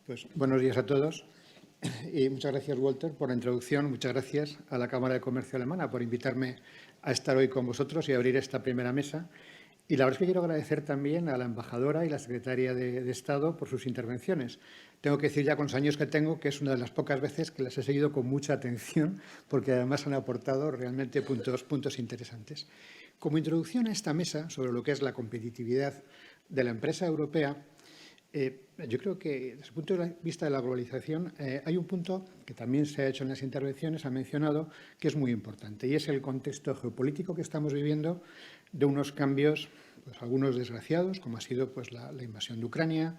Pues buenos días a todos y muchas gracias, Walter, por la introducción. Muchas gracias a la Cámara de Comercio Alemana por invitarme a estar hoy con vosotros y abrir esta primera mesa. Y la verdad es que quiero agradecer también a la embajadora y la secretaria de Estado por sus intervenciones. Tengo que decir ya con los años que tengo que es una de las pocas veces que las he seguido con mucha atención porque además han aportado realmente puntos interesantes. Como introducción a esta mesa sobre lo que es la competitividad de la empresa europea, yo creo que desde el punto de vista de la globalización hay un punto que también se ha hecho en las intervenciones, ha mencionado, que es muy importante y es el contexto geopolítico que estamos viviendo de unos cambios, pues algunos desgraciados, como ha sido pues, la invasión de Ucrania,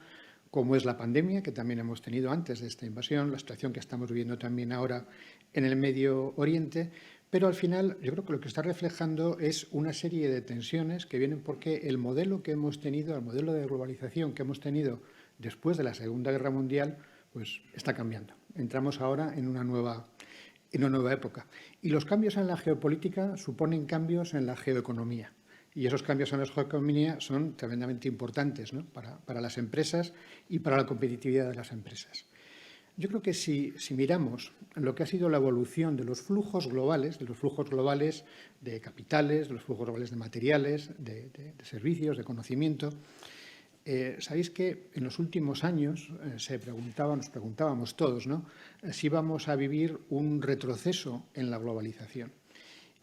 como es la pandemia que también hemos tenido antes de esta invasión, la situación que estamos viviendo también ahora en el Medio Oriente. Pero al final yo creo que lo que está reflejando es una serie de tensiones que vienen porque el modelo que hemos tenido, el modelo de globalización que hemos tenido después de la Segunda Guerra Mundial, pues está cambiando. Entramos ahora en una nueva época. Y los cambios en la geopolítica suponen cambios en la geoeconomía. Y esos cambios en la geoeconomía son tremendamente importantes, ¿no? para las empresas y para la competitividad de las empresas. Yo creo que si miramos lo que ha sido la evolución de los flujos globales de capitales, de los flujos globales de materiales, de servicios, de conocimiento, sabéis que en los últimos años nos preguntábamos todos, ¿no?, si vamos a vivir un retroceso en la globalización.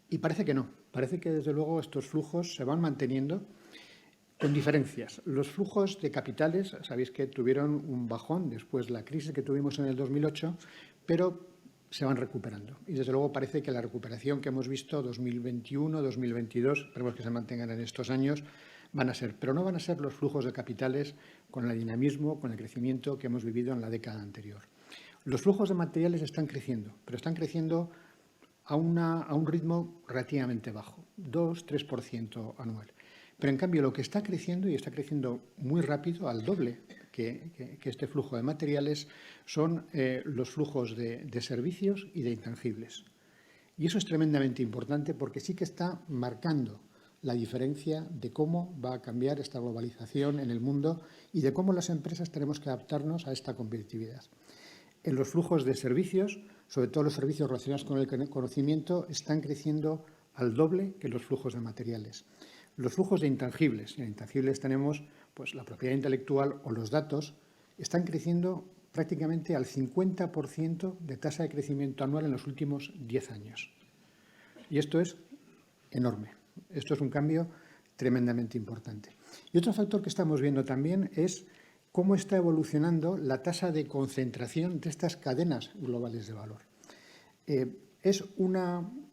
Y parece que no. Parece que, desde luego, estos flujos se van manteniendo con diferencias. Los flujos de capitales, sabéis que tuvieron un bajón después de la crisis que tuvimos en el 2008, pero se van recuperando. Y, desde luego, parece que la recuperación que hemos visto 2021, 2022, esperemos que se mantengan en estos años, van a ser. Pero no van a ser los flujos de capitales con el dinamismo, con el crecimiento que hemos vivido en la década anterior. Los flujos de materiales están creciendo, pero están creciendo a un ritmo relativamente bajo, 2-3% anual. Pero, en cambio, lo que está creciendo, y está creciendo muy rápido, al doble que este flujo de materiales, son los flujos de servicios y de intangibles. Y eso es tremendamente importante porque sí que está marcando la diferencia de cómo va a cambiar esta globalización en el mundo y de cómo las empresas tenemos que adaptarnos a esta competitividad. En los flujos de servicios, sobre todo los servicios relacionados con el conocimiento, están creciendo al doble que los flujos de materiales. Los flujos de intangibles, en intangibles tenemos pues, la propiedad intelectual o los datos, están creciendo prácticamente al 50% de tasa de crecimiento anual en los últimos 10 años. Y esto es enorme. Esto es un cambio tremendamente importante. Y otro factor que estamos viendo también es cómo está evolucionando la tasa de concentración de estas cadenas globales de valor.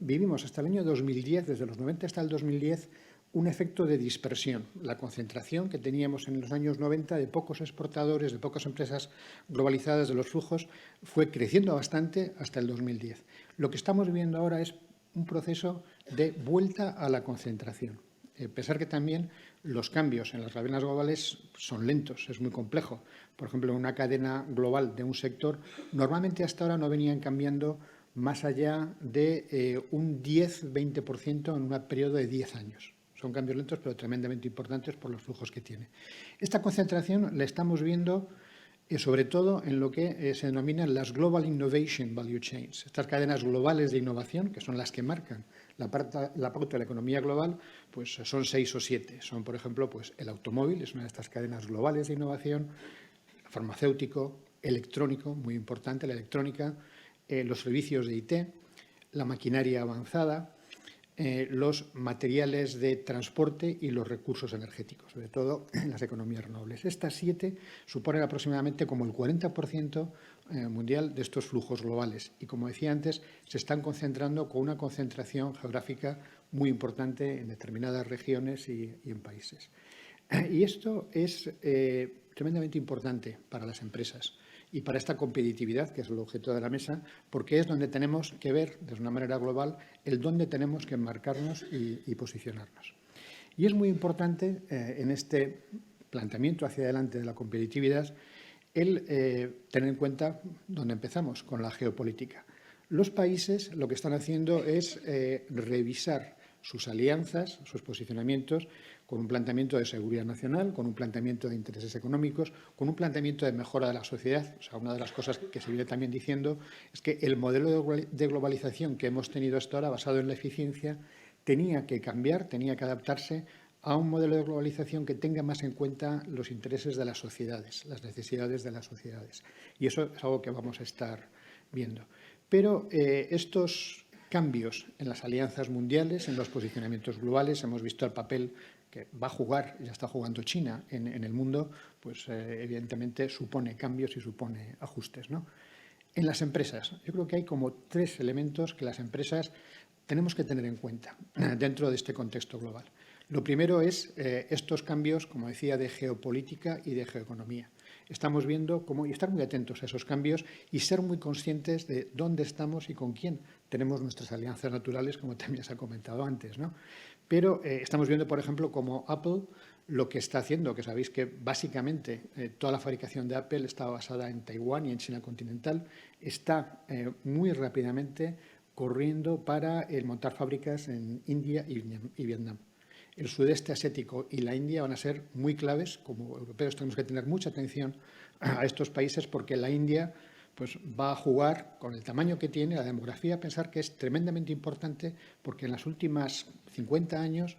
Vivimos hasta el año 2010, desde los 90 hasta el 2010, un efecto de dispersión. La concentración que teníamos en los años 90 de pocos exportadores, de pocas empresas globalizadas de los flujos, fue creciendo bastante hasta el 2010. Lo que estamos viendo ahora es un proceso de vuelta a la concentración. A pesar que también los cambios en las cadenas globales son lentos, es muy complejo. Por ejemplo, en una cadena global de un sector, normalmente hasta ahora no venían cambiando más allá de un 10-20% en un periodo de 10 años. Son cambios lentos, pero tremendamente importantes por los flujos que tiene. Esta concentración la estamos viendo sobre todo en lo que se denominan las Global Innovation Value Chains. Estas cadenas globales de innovación, que son las que marcan la pauta de la economía global, pues son 6 o 7. Son, por ejemplo, pues el automóvil, es una de estas cadenas globales de innovación, farmacéutico, electrónico, muy importante la electrónica, los servicios de IT, la maquinaria avanzada, los materiales de transporte y los recursos energéticos, sobre todo en las economías renovables. Estas 7 suponen aproximadamente como el 40% mundial de estos flujos globales y, como decía antes, se están concentrando con una concentración geográfica muy importante en determinadas regiones y en países. Y esto es tremendamente importante para las empresas y para esta competitividad, que es el objeto de la mesa, porque es donde tenemos que ver, de una manera global, el dónde tenemos que enmarcarnos y posicionarnos. Y es muy importante en este planteamiento hacia adelante de la competitividad el tener en cuenta dónde empezamos, con la geopolítica. Los países lo que están haciendo es revisar sus alianzas, sus posicionamientos, con un planteamiento de seguridad nacional, con un planteamiento de intereses económicos, con un planteamiento de mejora de la sociedad. O sea, una de las cosas que se viene también diciendo es que el modelo de globalización que hemos tenido hasta ahora, basado en la eficiencia, tenía que cambiar, tenía que adaptarse a un modelo de globalización que tenga más en cuenta los intereses de las sociedades, las necesidades de las sociedades. Y eso es algo que vamos a estar viendo. Pero estos cambios en las alianzas mundiales, en los posicionamientos globales, hemos visto el papel que va a jugar, ya está jugando China en el mundo, pues evidentemente supone cambios y supone ajustes, ¿no? En las empresas, yo creo que hay como 3 elementos que las empresas tenemos que tener en cuenta dentro de este contexto global. Lo primero es estos cambios, como decía, de geopolítica y de geoeconomía. Estamos viendo cómo, y estar muy atentos a esos cambios y ser muy conscientes de dónde estamos y con quién tenemos nuestras alianzas naturales, como también se ha comentado antes, ¿no? Pero estamos viendo, por ejemplo, cómo Apple lo que está haciendo, que sabéis que básicamente toda la fabricación de Apple está basada en Taiwán y en China continental, está muy rápidamente corriendo para montar fábricas en India y Vietnam. El sudeste asiático y la India van a ser muy claves. Como europeos tenemos que tener mucha atención a estos países porque la India pues, va a jugar con el tamaño que tiene, la demografía, pensar que es tremendamente importante porque en los últimos 50 años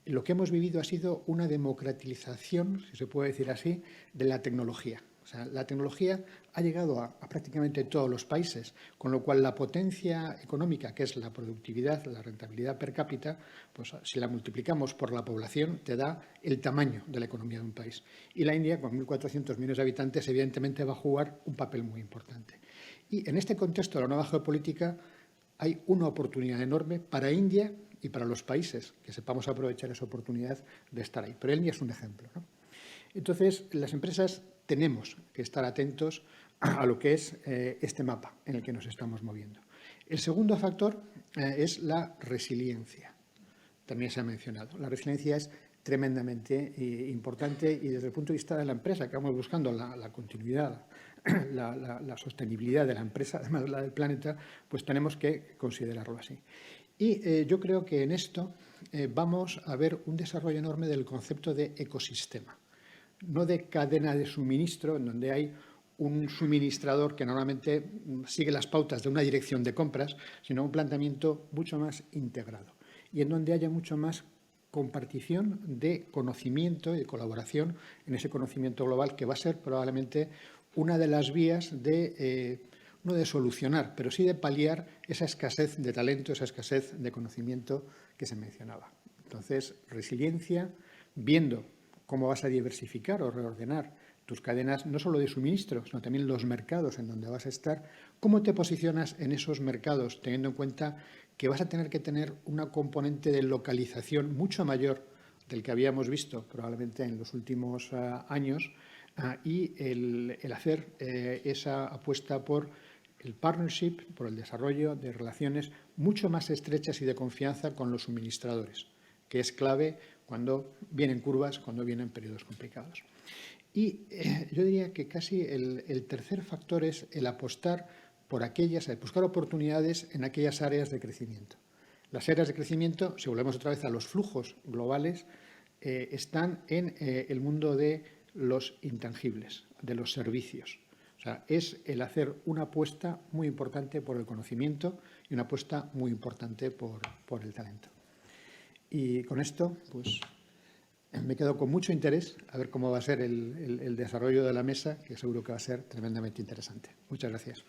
lo que hemos vivido ha sido una democratización, si se puede decir así, de la tecnología. O sea, la tecnología ha llegado a prácticamente todos los países, con lo cual la potencia económica, que es la productividad, la rentabilidad per cápita, pues si la multiplicamos por la población, te da el tamaño de la economía de un país. Y la India, con 1.400 millones de habitantes, evidentemente va a jugar un papel muy importante. Y en este contexto de la nueva geopolítica hay una oportunidad enorme para India y para los países que sepamos aprovechar esa oportunidad de estar ahí. Pero India es un ejemplo, ¿no? Entonces, las empresas tenemos que estar atentos a lo que es este mapa en el que nos estamos moviendo. El segundo factor es la resiliencia. También se ha mencionado. La resiliencia es tremendamente importante y desde el punto de vista de la empresa, que vamos buscando la continuidad, la sostenibilidad de la empresa, además la del planeta, pues tenemos que considerarlo así. Y yo creo que en esto vamos a ver un desarrollo enorme del concepto de ecosistema. No de cadena de suministro, en donde hay un suministrador que normalmente sigue las pautas de una dirección de compras, sino un planteamiento mucho más integrado y en donde haya mucho más compartición de conocimiento y de colaboración en ese conocimiento global que va a ser probablemente una de las vías de, no de solucionar, pero sí de paliar esa escasez de talento, esa escasez de conocimiento que se mencionaba. Entonces, resiliencia, viendo cómo vas a diversificar o reordenar tus cadenas, no solo de suministro, sino también los mercados en donde vas a estar, cómo te posicionas en esos mercados, teniendo en cuenta que vas a tener que tener una componente de localización mucho mayor del que habíamos visto probablemente en los últimos años y el hacer esa apuesta por el partnership, por el desarrollo de relaciones mucho más estrechas y de confianza con los suministradores, que es clave cuando vienen curvas, cuando vienen periodos complicados. Y yo diría que casi el tercer factor es el apostar por buscar oportunidades en aquellas áreas de crecimiento. Las áreas de crecimiento, si volvemos otra vez a los flujos globales, están en el mundo de los intangibles, de los servicios. O sea, es el hacer una apuesta muy importante por el conocimiento y una apuesta muy importante por el talento. Y con esto, pues, me quedo con mucho interés a ver cómo va a ser el desarrollo de la mesa, que seguro que va a ser tremendamente interesante. Muchas gracias.